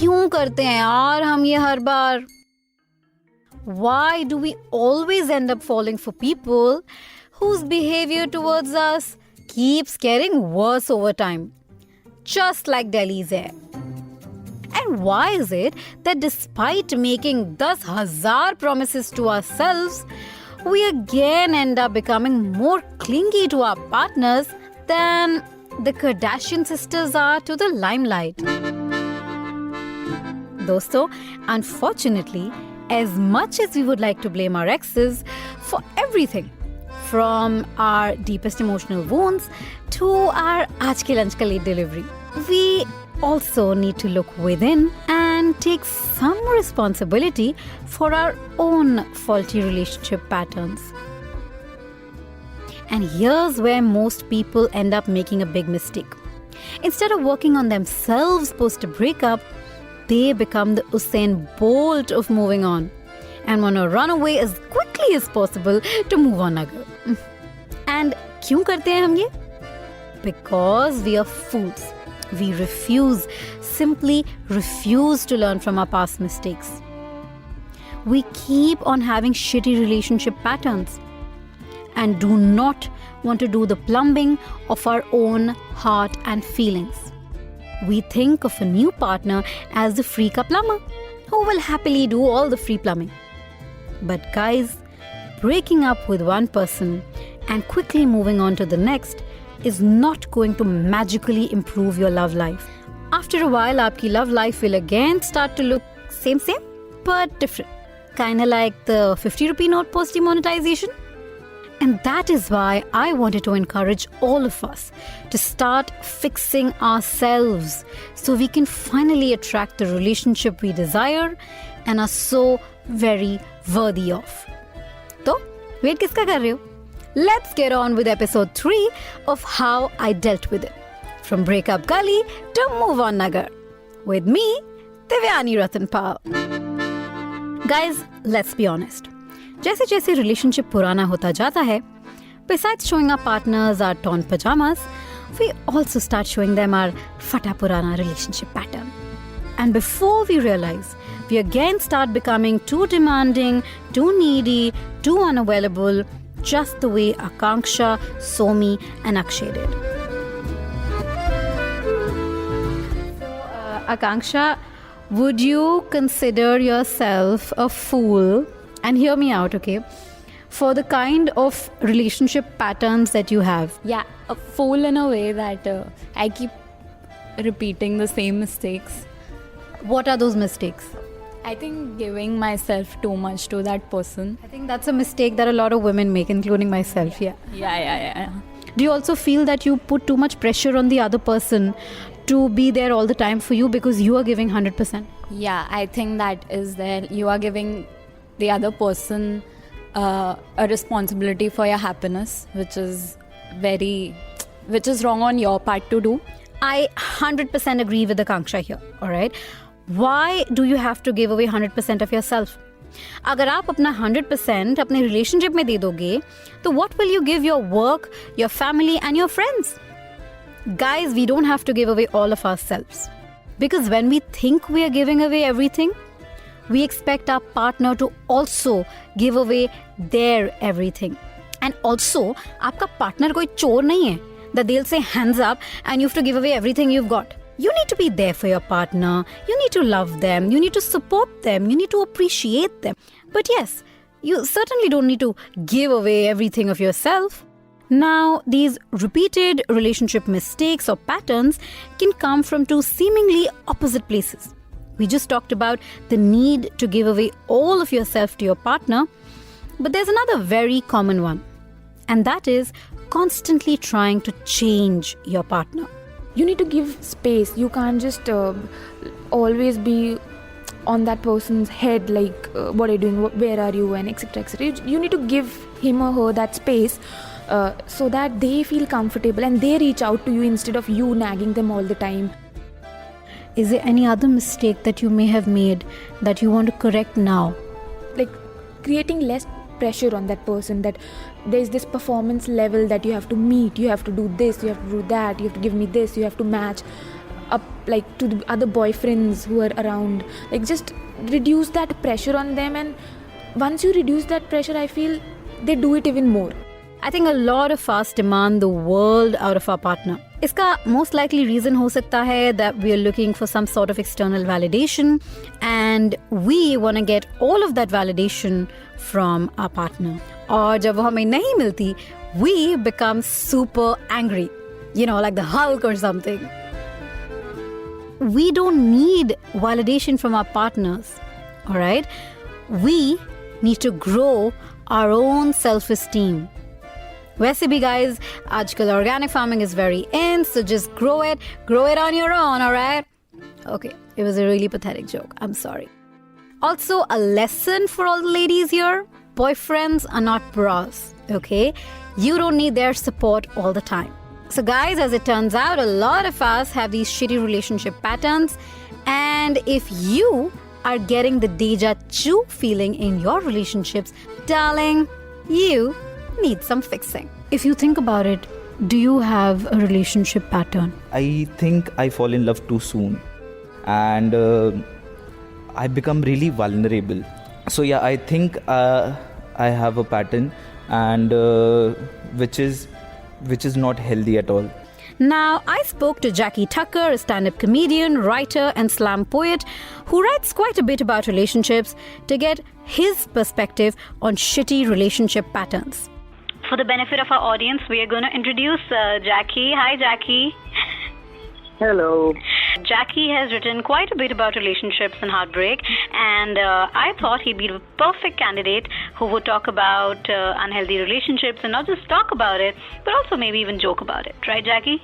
क्यों करते हैं यार हम ये हर बार? Why do we always end up falling for people whose behavior towards us keeps getting worse over time? Just like Delhi's air. And why is it that despite making 10,000 promises to ourselves, we again end up becoming more clingy to our partners than the Kardashian sisters are to the limelight? Dosto, unfortunately, as much as we would like to blame our exes for everything, from our deepest emotional wounds to our aaj ke lunch ka late delivery, we also need to look within and take some responsibility for our own faulty relationship patterns. And here's where most people end up making a big mistake. Instead of working on themselves post a breakup, they become the Usain Bolt of moving on and want to run away as quickly as possible to move on again. And क्यों करते हैं हम ये? Because we are fools. We simply refuse to learn from our past mistakes. We keep on having shitty relationship patterns and do not want to do the plumbing of our own heart and feelings. We think of a new partner as the freak plumber who will happily do all the free plumbing. But guys, breaking up with one person and quickly moving on to the next is not going to magically improve your love life. After a while, aapki love life will again start to look same, but different. Kinda like the 50 rupee note post demonetization. And that is why I wanted to encourage all of us to start fixing ourselves so we can finally attract the relationship we desire and are so very worthy of. So, wait kiska kar rahe ho? Let's get on with episode 3 of how I dealt with it. From breakup gully to move on nagar. With me, Divyani Ratanpal. Guys, let's be honest. जैसे जैसे relationship पुराना होता जाता है, besides showing our partners our torn pajamas, we also start showing them our fata purana relationship pattern. And before we realize, we again start becoming too demanding, too needy, too unavailable, just the way Akanksha, Somi and Akshay did. So, Akanksha, would you consider yourself a fool? And hear me out, okay? For the kind of relationship patterns that you have. Yeah, a fool in a way that I keep repeating the same mistakes. What are those mistakes? I think giving myself too much to that person. I think that's a mistake that a lot of women make, including myself, yeah. Yeah. Do you also feel that you put too much pressure on the other person to be there all the time for you because you are giving 100%? Yeah, I think that is there. You are giving the other person a responsibility for your happiness, which is wrong on your part to do. I 100% agree with the Akanksha here, alright? Why do you have to give away 100% of yourself? अगर आप अपना 100% अपने relationship में दे दोगे, तो what will you give your work, your family and your friends? Guys, we don't have to give away all of ourselves. Because when we think we are giving away everything, we expect our partner to also give away their everything. And also, आपका partner कोई चोर नहीं है that they'll say hands up and you have to give away everything you've got. You need to be there for your partner. You need to love them. You need to support them. You need to appreciate them. But yes, you certainly don't need to give away everything of yourself. Now, these repeated relationship mistakes or patterns can come from two seemingly opposite places. We just talked about the need to give away all of yourself to your partner, but there's another very common one, and that is constantly trying to change your partner. You need to give space. You can't just always be on that person's head like, what are you doing, where are you, and etc. etc. You need to give him or her that space so that they feel comfortable and they reach out to you instead of you nagging them all the time. Is there any other mistake that you may have made that you want to correct now? Like creating less pressure on that person, that there's this performance level that you have to meet, you have to do this, you have to do that, you have to give me this, you have to match. up, like to the other boyfriends who are around. Like just reduce that pressure on them, and once you reduce that pressure, I feel they do it even more. I think a lot of us demand the world out of our partner. इसका most likely reason हो सकता है that we are looking for some sort of external validation and we want to get all of that validation from our partner. और जब वो हमें नहीं मिलती, we become super angry, you know, like the Hulk or something. We don't need validation from our partners, all right? We need to grow our own self-esteem. वैसे भी guys, आजकल organic farming is very in, so just grow it on your own, alright? Okay, it was a really pathetic joke, I'm sorry. Also, a lesson for all the ladies here, boyfriends are not bras, okay? You don't need their support all the time. So guys, as it turns out, a lot of us have these shitty relationship patterns, and if you are getting the deja vu feeling in your relationships, darling, you need some fixing. If you think about it, do you have a relationship pattern? I think I fall in love too soon and I become really vulnerable. So yeah, I think I have a pattern and which is not healthy at all. Now, I spoke to Jackie Tucker, a stand-up comedian, writer and slam poet who writes quite a bit about relationships to get his perspective on shitty relationship patterns. For the benefit of our audience, we are going to introduce Jackie. Hi, Jackie. Hello. Jackie has written quite a bit about relationships and heartbreak, and I thought he'd be the perfect candidate who would talk about unhealthy relationships and not just talk about it, but also maybe even joke about it. Right, Jackie?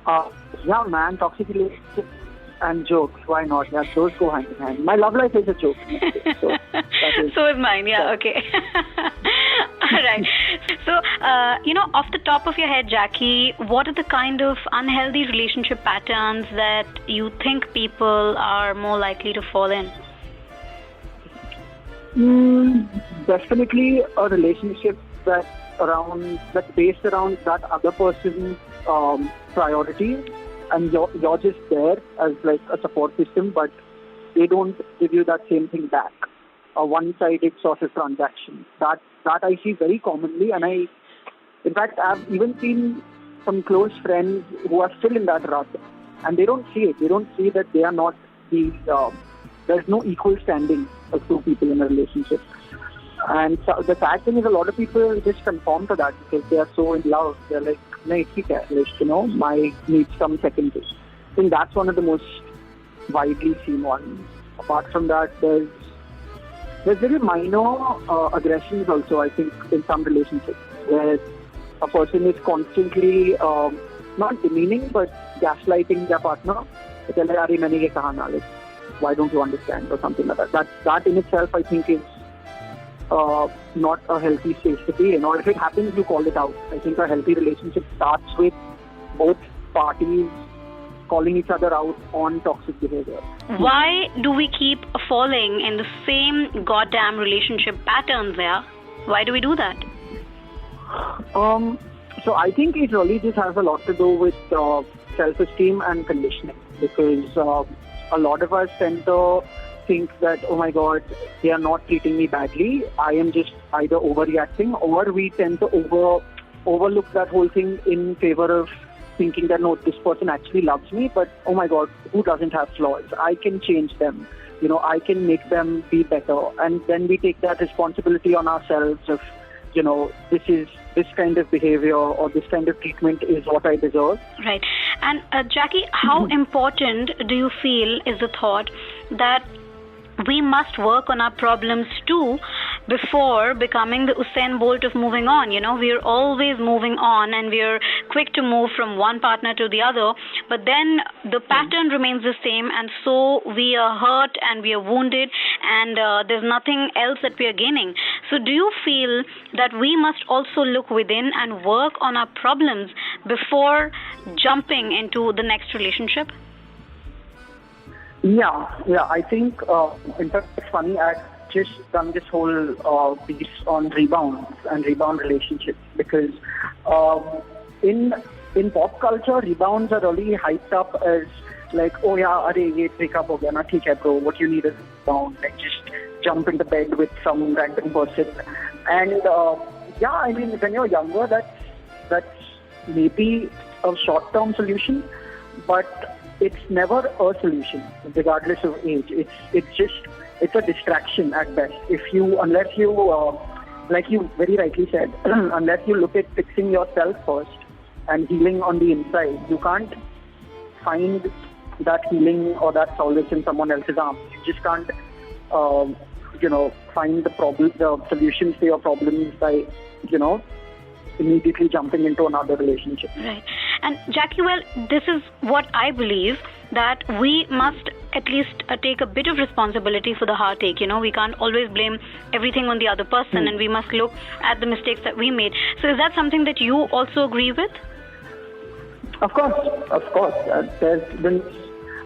Yeah, man, toxic relationships and jokes, why not? Yeah, those go hand in hand. My love life is a joke. So is mine, yeah, okay. All right. So, off the top of your head, Jackie, what are the kind of unhealthy relationship patterns that you think people are more likely to fall in? Definitely a relationship that's based around that other person's priorities, and you're just there as like a support system, but they don't give you that same thing back. A one-sided sort of transaction. That I see very commonly, and in fact, I've even seen some close friends who are still in that rut, and they don't see it. They don't see that they are not there's no equal standing of two people in a relationship. And so the sad thing is, a lot of people just conform to that because they are so in love. They're like, nahi, theek hai, my needs come secondary. I think that's one of the most widely seen ones. Apart from that, there's very minor aggressions also, I think, in some relationships, where a person is constantly not demeaning but gaslighting their partner. Like, why don't you understand, or something like that. That in itself, I think, is not a healthy space to be in. Or if it happens, you call it out. I think a healthy relationship starts with both parties calling each other out on toxic behavior. Why do we keep falling in the same goddamn relationship patterns there? Why do we do that? So I think it really just has a lot to do with self-esteem and conditioning, because a lot of us tend to think that, oh my God, they are not treating me badly. I am just either overreacting, or we tend to overlook that whole thing in favor of thinking that, no, this person actually loves me, but oh my God, who doesn't have flaws? I can change them. I can make them be better. And then we take that responsibility on ourselves of, this kind of behavior or this kind of treatment is what I deserve. Right. And Jackie, how important do you feel is the thought that we must work on our problems too before becoming the Usain Bolt of moving on? We're always moving on and we're quick to move from one partner to the other, but then the pattern remains the same, and so we are hurt and we are wounded, and there's nothing else that we are gaining. So do you feel that we must also look within and work on our problems before jumping into the next relationship? Yeah, I think, in fact, it's funny, I've just done this whole piece on rebounds and rebound relationships, because in in pop culture, rebounds are really hyped up as like, oh yeah, arey, ye breakup ho gaya na, theek hai bro, what you need is a rebound, like just jump into bed with some random person. And yeah, I mean, when you're younger, that's maybe a short-term solution, but it's never a solution, regardless of age. It's a distraction at best. Unless you, like you very rightly said, unless you look at fixing yourself first and healing on the inside, you can't find that healing or that solace in someone else's arms. You just can't, find the solutions to your problems by, immediately jumping into another relationship. Right. And Jackie, well, this is what I believe, that we must at least take a bit of responsibility for the heartache. We can't always blame everything on the other person, and we must look at the mistakes that we made. So is that something that you also agree with? Of course. There's been,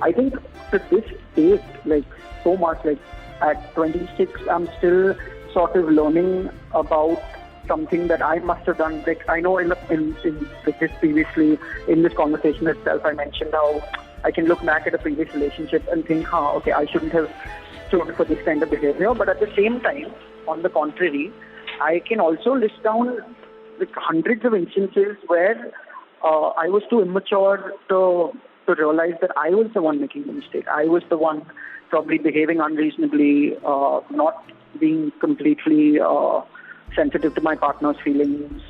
I think, to this date, like so much, like at 26, I'm still sort of learning about something that I must have done. Like I know in this previously, in this conversation itself, I mentioned how I can look back at a previous relationship and think, okay, I shouldn't have stood for this kind of behavior. But at the same time, on the contrary, I can also list down like hundreds of instances where I was too immature to realize that I was the one making the mistake. I was the one probably behaving unreasonably, not being completely sensitive to my partner's feelings.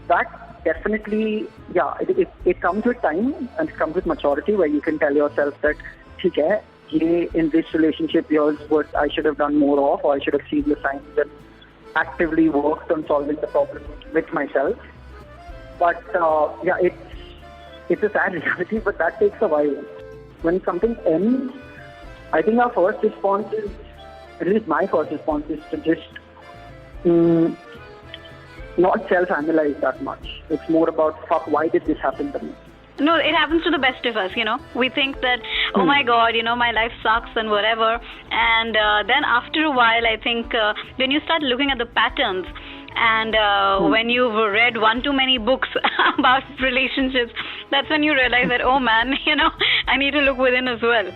That definitely, it comes with time and it comes with maturity, where you can tell yourself that, okay, in this relationship, here's what I should have done more of, or I should have seen the signs and actively worked on solving the problem with myself. But it's a sad reality, but that takes a while. When something ends, I think our first response is, at least my first response is to just not self-analyze that much. It's more about, fuck, why did this happen to me? No, it happens to the best of us, We think that, oh my God, my life sucks and whatever. And then after a while, I think when you start looking at the patterns, and when you've read one too many books about relationships, that's when you realize that, oh man, I need to look within as well,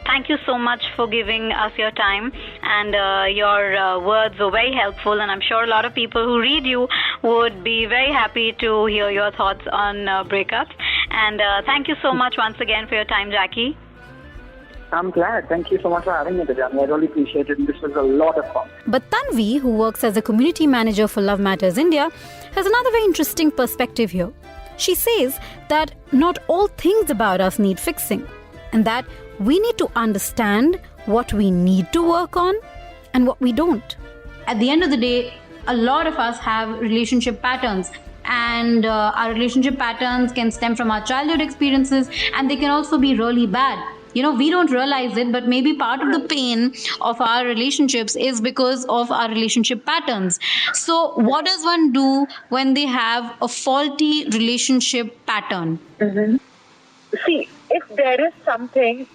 Thank you so much for giving us your time, and your words were very helpful, and I'm sure a lot of people who read you would be very happy to hear your thoughts on breakups. And thank you so much once again for your time, Jackie. I'm glad. Thank you so much for having me, Dajani. I really appreciate it. This was a lot of fun. But Tanvi, who works as a community manager for Love Matters India, has another very interesting perspective here. She says that not all things about us need fixing, and that we need to understand what we need to work on and what we don't. At the end of the day, a lot of us have relationship patterns. And our relationship patterns can stem from our childhood experiences, and they can also be really bad. We don't realize it, but maybe part of the pain of our relationships is because of our relationship patterns. So what does one do when they have a faulty relationship pattern? Mm-hmm. See, if there is something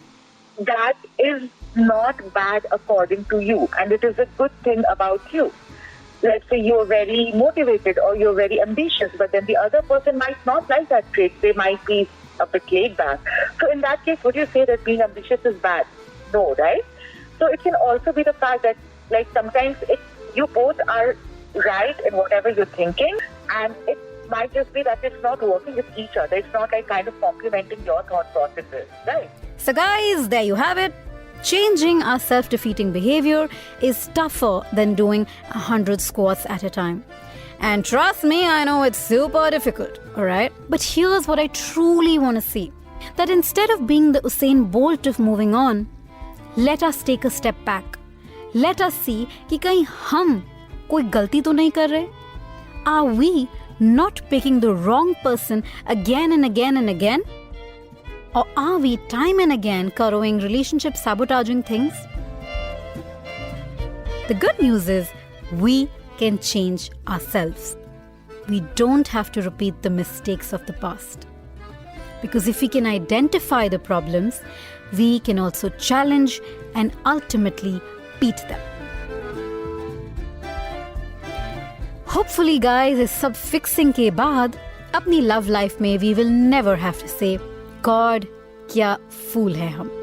that is not bad according to you, and it is a good thing about you, let's say you're very motivated or you're very ambitious, but then the other person might not like that trait. They might be a bit laid back. So in that case, would you say that being ambitious is bad? No, right? So it can also be the fact that, like, sometimes you both are right in whatever you're thinking, and it might just be that it's not working with each other. It's not like kind of complementing your thought processes, right? So guys, there you have it. Changing our self-defeating behavior is tougher than doing 100 squats at a time. And trust me, I know it's super difficult, alright? But here's what I truly want to see. That instead of being the Usain Bolt of moving on, let us take a step back. Let us see कि कहीं हम कोई गलती तो नहीं कर रहे? Are we not picking the wrong person again and again and again? Or are we time and again currowing relationship sabotaging things? The good news is we can change ourselves. We don't have to repeat the mistakes of the past. Because if we can identify the problems, we can also challenge and ultimately beat them. Hopefully guys, इस सब fixing के बाद अपनी love life में we will never have to say God क्या फूल है हम.